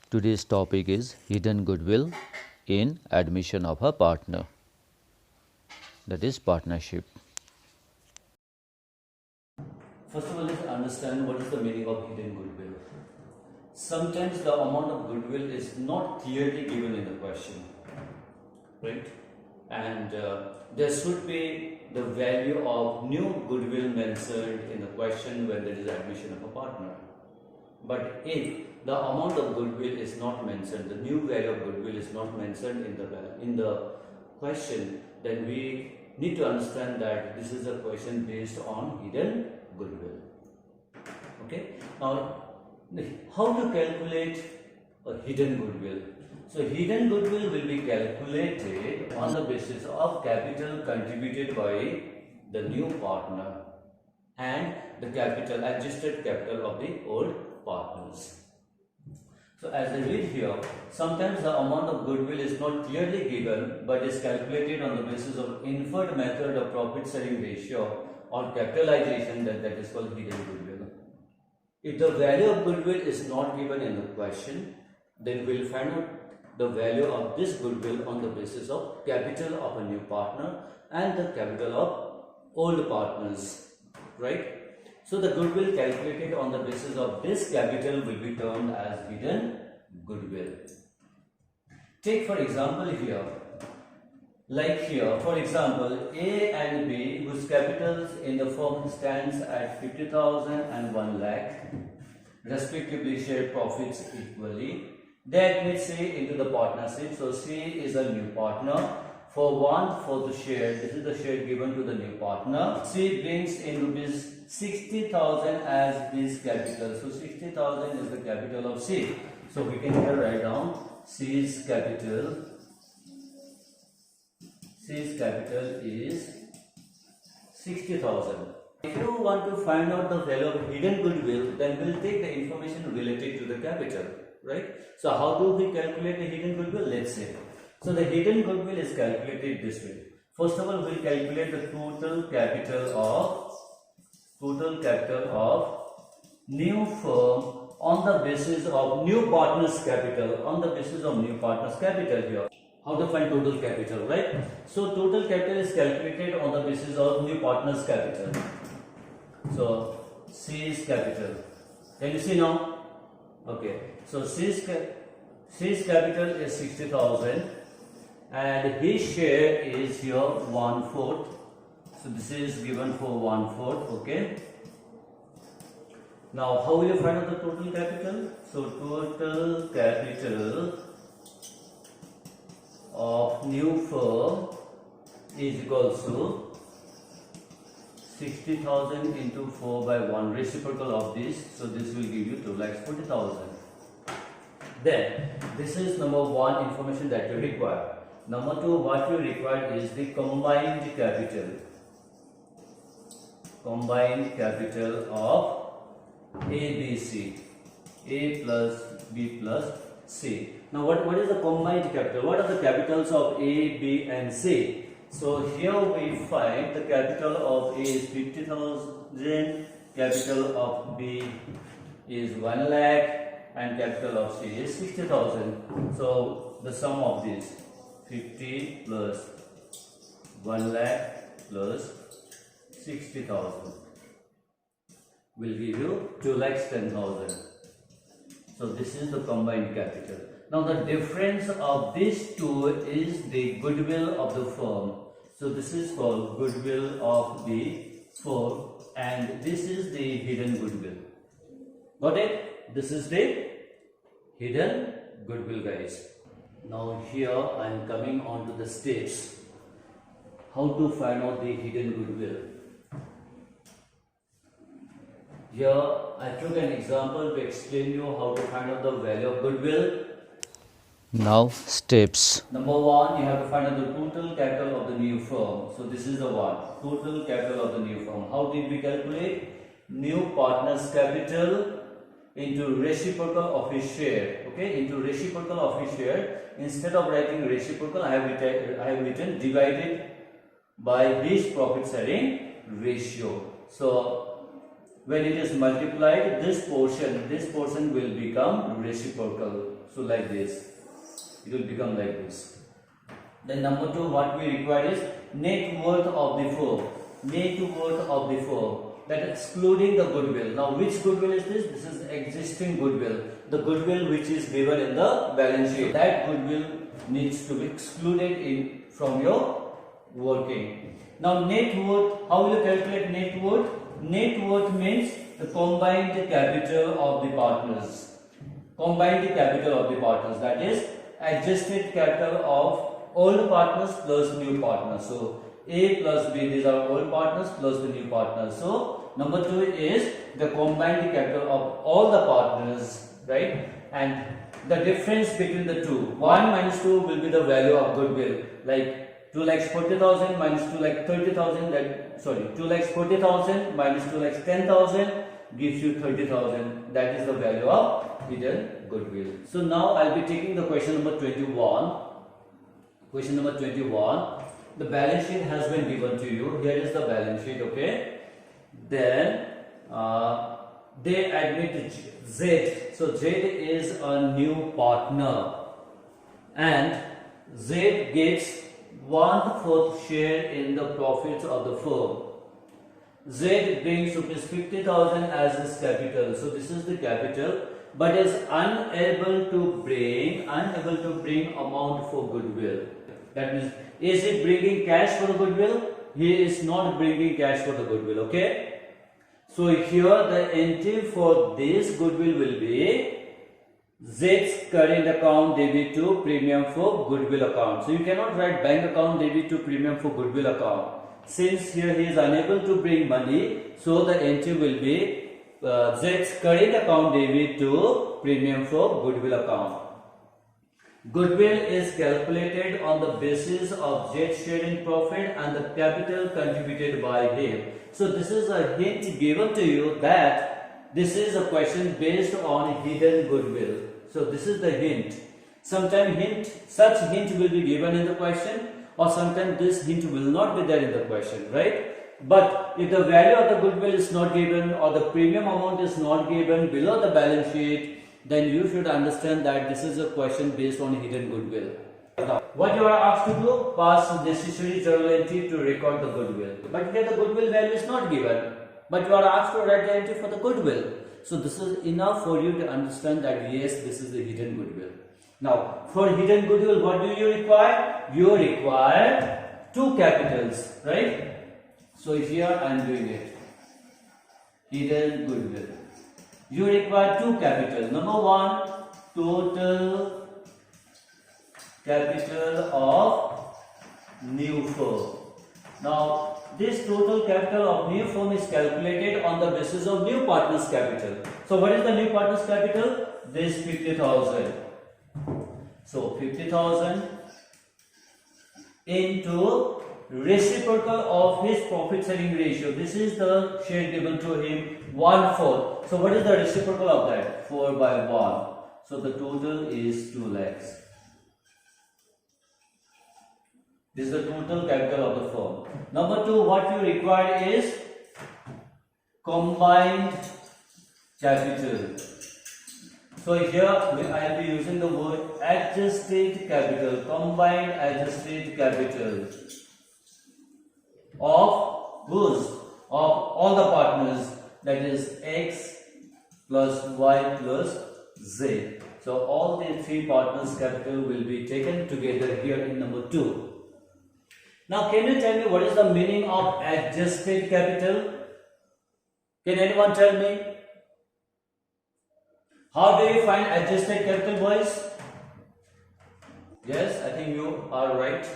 Today's topic is hidden goodwill in admission of a partner, that is partnership. First of all, let's understand what is the meaning of hidden goodwill. Sometimes the amount of goodwill is not clearly given in the question, right? And there should be the value of new goodwill mentioned in the question when there is admission of a partner. But if the amount of goodwill is not mentioned, the new value of goodwill is not mentioned in the question, then we need to understand that this is a question based on hidden goodwill. Okay. Now, how to calculate a hidden goodwill? So, hidden goodwill will be calculated on the basis of capital contributed by the new partner and the capital, adjusted capital of the old partners. So, as I read here, sometimes the amount of goodwill is not clearly given but is calculated on the basis of inferred method of profit sharing ratio or capitalization, that is called hidden goodwill. If the value of goodwill is not given in the question, then we will find out the value of this goodwill on the basis of capital of a new partner and the capital of old partners, right? So the goodwill calculated on the basis of this capital will be termed as hidden goodwill. Take for example here, like here, for example, A and B, whose capitals in the firm stands at 50,000 and 1 lakh, respectively share profits equally. They admit C into the partnership. So C is a new partner. For 1/4 share, this is the share given to the new partner. C brings in rupees 60,000 as his capital. So 60,000 is the capital of C. So we can here write down C's capital. C's capital is 60,000. If you want to find out the value of hidden goodwill, then we'll take the information related to the capital, right? So how do we calculate the hidden goodwill? Let's say. So the hidden goodwill is calculated this way. First of all, we'll calculate the total capital of new firm on the basis of new partner's capital, on the basis of new partner's capital here. How to find total capital, right? So total capital is calculated on the basis of new partner's capital. So C's capital. Can you see now? Okay. So C's capital is 60,000 and his share is here 1/4. So this is given for 1/4. Okay. Now how will you find out the total capital? So total capital of new firm is equal to 60,000 into 4/1, reciprocal of this. So this will give you 2,40,000. Then this is number one information that you require. Number two, what you require is the combined capital. Combined capital of A, B, C. A plus B plus C. Now what is the combined capital? What are the capitals of A, B and C? So here we find the capital of A is 50,000, capital of B is 1 lakh and capital of C is 60,000. So the sum of these 50 plus 1 lakh plus 60,000 will give you 2,10,000. So this is the combined capital. Now the difference of these two is the goodwill of the firm. So this is called goodwill of the firm and this is the hidden goodwill. Got it? This is the hidden goodwill, guys. Now here I am coming on to the steps. How to find out the hidden goodwill. Here I took an example to explain you how to find out the value of goodwill. Now steps. Number one, you have to find out the total capital of the new firm. So this is the one, total capital of the new firm. How did we calculate? New partner's capital into reciprocal of his share. Okay, into reciprocal of his share. Instead of writing reciprocal, I have written divided by his profit sharing ratio. So when it is multiplied, this portion will become reciprocal. So like this, it will become like this. Then number 2, what we require is net worth of the firm. Net worth of the firm, that excluding the goodwill. Now which goodwill is this? This is existing goodwill. The goodwill which is given in the balance sheet. That goodwill needs to be excluded from your working. Now net worth, how will you calculate net worth? Net worth means the combined capital of the partners. Combined capital of the partners, that is adjusted capital of old partners plus new partners. So A plus B, these are old partners plus the new partners. So number 2 is the combined capital of all the partners, right? And the difference between the two, 1 minus 2 will be the value of goodwill, like 2,40,000 minus 2,30,000, that 2,40,000 minus 2,10,000 gives you 30,000. That is the value of hidden goodwill. So now I'll be taking the question number 21. Question number 21. The balance sheet has been given to you. Here is the balance sheet, okay? Then they admit Z. So Z is a new partner, and Z gets 1/4 share in the profits of the firm. Z brings rupees 50,000 as his capital. So this is the capital, but is unable to bring amount for goodwill. That means, is he bringing cash for the goodwill? He is not bringing cash for the goodwill, okay? So here the entry for this goodwill will be Z's current account debit to premium for goodwill account. So you cannot write bank account debit to premium for goodwill account. Since here he is unable to bring money, so the entry will be Z's current account debit to premium for goodwill account. Goodwill is calculated on the basis of Z's share in profit and the capital contributed by him. So this is a hint given to you that this is a question based on hidden goodwill. So this is the hint. Sometimes such hint will be given in the question, or sometimes this hint will not be there in the question, right? But if the value of the goodwill is not given or the premium amount is not given below the balance sheet, then you should understand that this is a question based on hidden goodwill. Now, what you are asked to do? Pass necessary journal entry to record the goodwill. But here the goodwill value is not given, but you are asked to write the entry for the goodwill. So this is enough for you to understand that yes, this is the hidden goodwill. Now, for hidden goodwill, what do you require? You require two capitals, right? So here I am doing it. Hidden goodwill. You require two capitals. Number 1, total capital of new firm. Now, this total capital of new firm is calculated on the basis of new partner's capital. So, what is the new partner's capital? This 50,000. So, 50,000 into reciprocal of his profit sharing ratio. This is the share given to him, 1/4. So what is the reciprocal of that? 4/1. So the total is 2 lakhs. This is the total capital of the firm. Number 2, what you require is combined capital. So here I will be using the word adjusted capital, combined adjusted capital of whose? Of all the partners, that is X plus Y plus Z. So all the three partners' capital will be taken together here in number 2. Now can you tell me what is the meaning of adjusted capital? Can anyone tell me? How do you find adjusted capital, boys? Yes, I think you are right.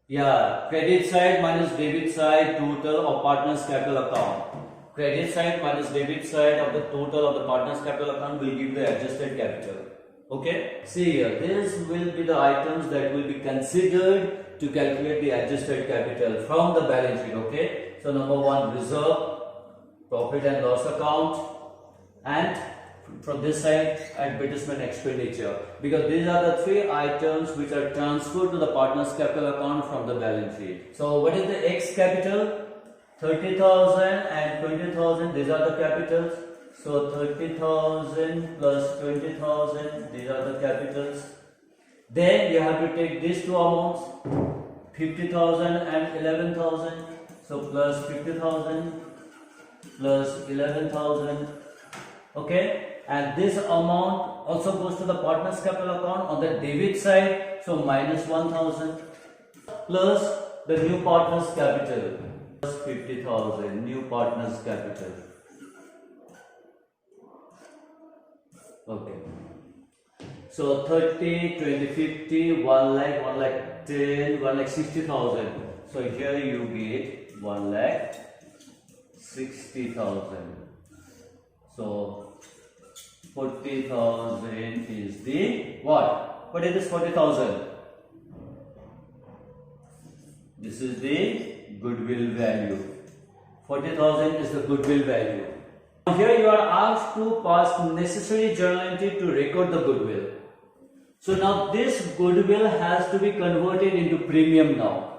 Yeah, credit side minus debit side total of partner's capital account. Credit side minus debit side of the total of the partner's capital account will give the adjusted capital. Okay, see here, these will be the items that will be considered to calculate the adjusted capital from the balance sheet. Okay, so number 1, reserve, profit and loss account, and from this side, advertisement expenditure, because these are the three items which are transferred to the partner's capital account from the balance sheet. So what is the X capital? 30,000 and 20,000, these are the capitals. So 30,000 plus 20,000, these are the capitals. Then you have to take these two amounts, 50,000 and 11,000. So plus 50,000 plus 11,000. Okay, and this amount also goes to the partner's capital account on the debit side. So minus 1,000 plus the new partner's capital plus 50,000, new partner's capital. Okay. So 30, 20, 50, 1 lakh, 1 lakh 10, 1 lakh 60,000. So here you get 1 lakh 60,000. So 40,000 is the what? What is this 40,000? This is the goodwill value. 40,000 is the goodwill value. Here you are asked to pass necessary journal entry to record the goodwill. So now this goodwill has to be converted into premium now.